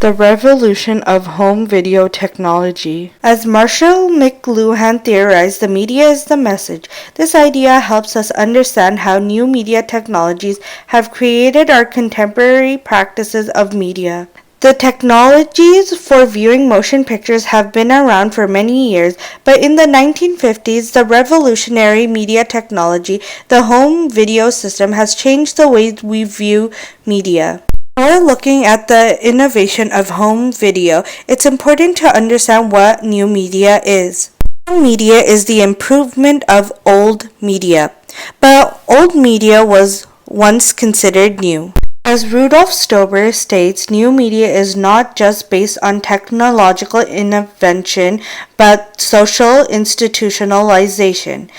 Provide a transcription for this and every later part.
The revolution of home video technology. As Marshall McLuhan theorized, the media is the message. This idea helps us understand how new media technologies have created our contemporary practices of media. The technologies for viewing motion pictures have been around for many years, but in the 1950s, the revolutionary media technology, the home video system, has changed the way we view media. Before looking at the innovation of home video, it's important to understand what new media is. New media is the improvement of old media, but old media was once considered new. As Rudolf Stober states, new media is not just based on technological invention, but social institutionalization.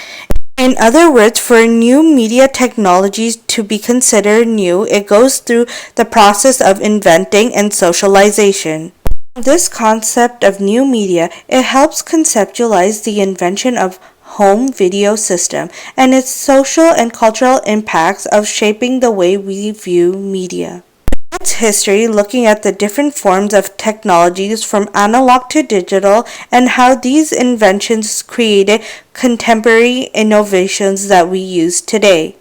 In other words, for new media technologies to be considered new, it goes through the process of inventing and socialization. This concept of new media, it helps conceptualize the invention of home video system and its social and cultural impacts of shaping the way we view media. Its history, looking at the different forms of technologies from analog to digital and how these inventions created contemporary innovations that we use today.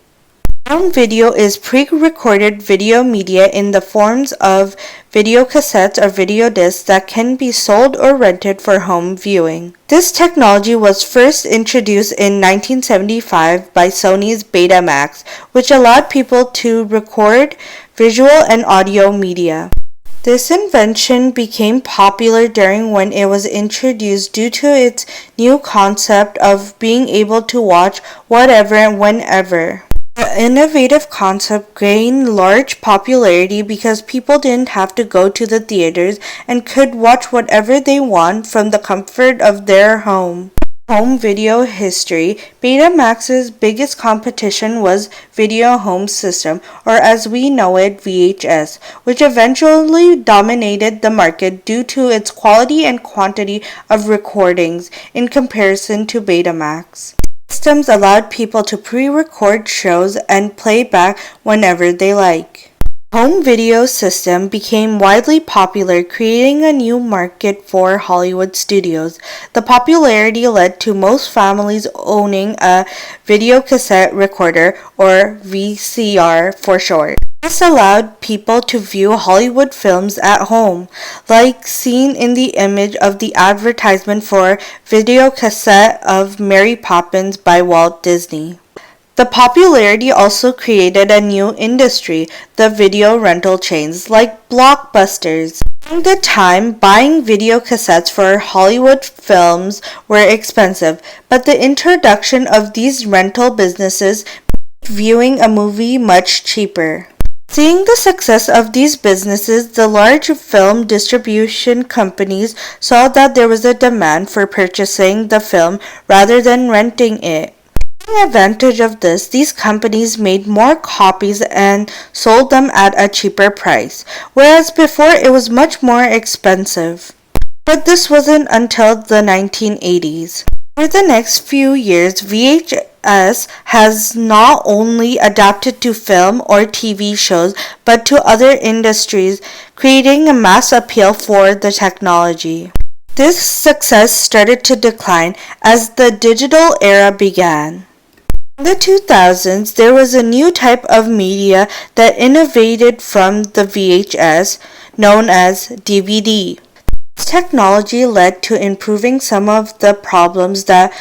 Home video is pre-recorded video media in the forms of video cassettes or video discs that can be sold or rented for home viewing. This technology was first introduced in 1975 by Sony's Betamax, which allowed people to record visual and audio media. This invention became popular during when it was introduced due to its new concept of being able to watch whatever and whenever. The innovative concept gained large popularity because people didn't have to go to the theaters and could watch whatever they want from the comfort of their home. Home video history, Betamax's biggest competition was Video Home System, or as we know it, VHS, which eventually dominated the market due to its quality and quantity of recordings in comparison to Betamax. Systems allowed people to pre-record shows and play back whenever they like. Home video system became widely popular, creating a new market for Hollywood studios. The popularity led to most families owning a video cassette recorder, or VCR for short. This allowed people to view Hollywood films at home, like seen in the image of the advertisement for video cassette of Mary Poppins by Walt Disney. The popularity also created a new industry, the video rental chains, like Blockbusters. During the time, buying video cassettes for Hollywood films were expensive, but the introduction of these rental businesses made viewing a movie much cheaper. Seeing the success of these businesses, the large film distribution companies saw that there was a demand for purchasing the film rather than renting it. Taking advantage of this, these companies made more copies and sold them at a cheaper price, whereas before it was much more expensive. But this wasn't until the 1980s. For the next few years, VHS has not only adapted to film or TV shows, but to other industries, creating a mass appeal for the technology. This success started to decline as the digital era began. In the 2000s, there was a new type of media that innovated from the VHS, known as DVD. This technology led to improving some of the problems that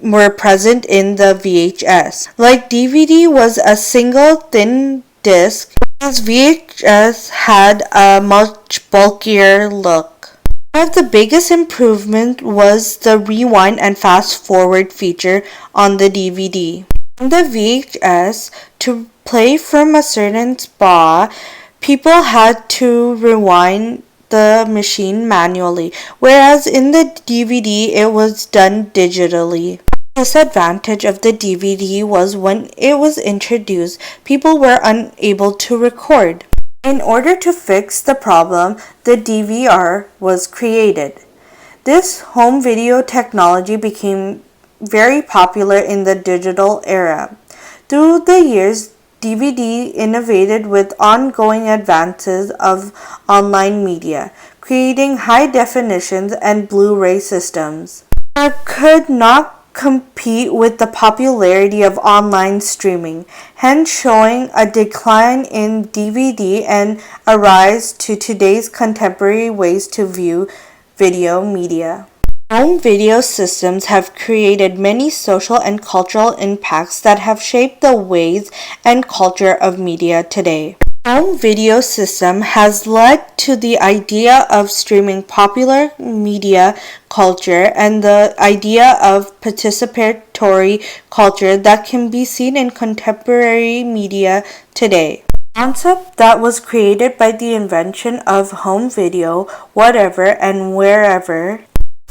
were present in the VHS. Like DVD was a single thin disc, whereas VHS had a much bulkier look. One of the biggest improvements was the rewind and fast forward feature on the DVD. On the VHS, to play from a certain spot, people had to rewind the machine manually, whereas in the DVD it was done digitally. The disadvantage of the DVD was when it was introduced, people were unable to record. In order to fix the problem, the DVR was created. This home video technology became very popular in the digital era. Through the years, DVD innovated with ongoing advances of online media, creating high definitions and Blu-ray systems that could not compete with the popularity of online streaming, hence showing a decline in DVD and a rise to today's contemporary ways to view video media. Home video systems have created many social and cultural impacts that have shaped the ways and culture of media today. Home video system has led to the idea of streaming popular media culture and the idea of participatory culture that can be seen in contemporary media today. A concept that was created by the invention of home video, whatever and wherever,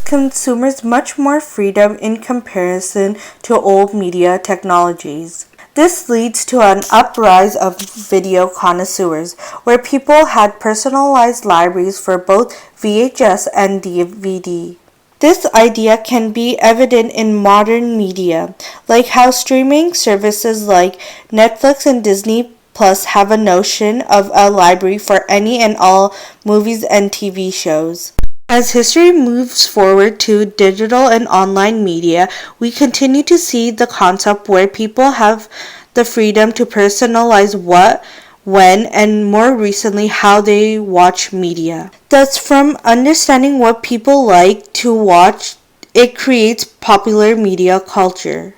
consumers much more freedom in comparison to old media technologies. This leads to an uprise of video connoisseurs, where people had personalized libraries for both VHS and DVD. This idea can be evident in modern media, like how streaming services like Netflix and Disney Plus have a notion of a library for any and all movies and TV shows. As history moves forward to digital and online media, we continue to see the concept where people have the freedom to personalize what, when, and more recently how they watch media. Thus, from understanding what people like to watch, it creates popular media culture.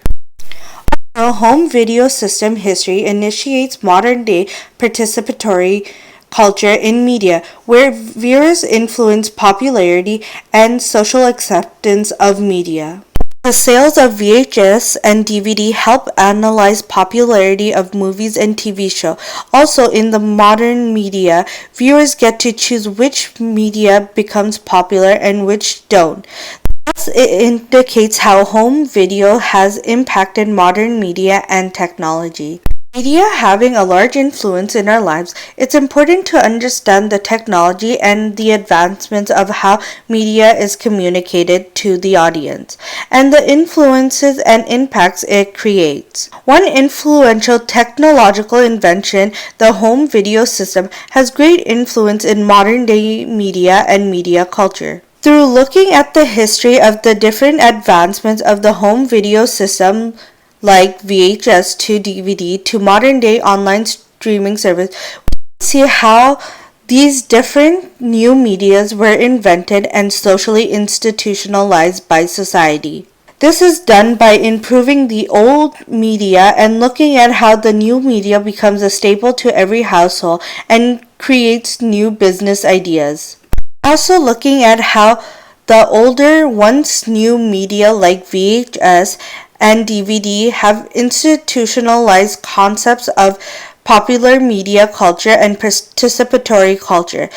Our home video system history initiates modern-day participatory culture in media, where viewers influence popularity and social acceptance of media. The sales of VHS and DVD help analyze popularity of movies and TV shows. Also, in the modern media, viewers get to choose which media becomes popular and which don't. Thus, it indicates how home video has impacted modern media and technology. Media having a large influence in our lives, it's important to understand the technology and the advancements of how media is communicated to the audience, and the influences and impacts it creates. One influential technological invention, the home video system, has great influence in modern-day media and media culture. Through looking at the history of the different advancements of the home video system, like VHS to DVD to modern-day online streaming service, we see how these different new medias were invented and socially institutionalized by society. This is done by improving the old media and looking at how the new media becomes a staple to every household and creates new business ideas. Also looking at how the older, once new media like VHS and DVD have institutionalized concepts of popular media culture and participatory culture,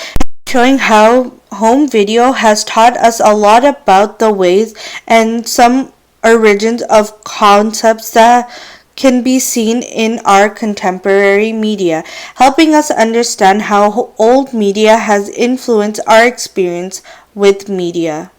showing how home video has taught us a lot about the ways and some origins of concepts that can be seen in our contemporary media, helping us understand how old media has influenced our experience with media.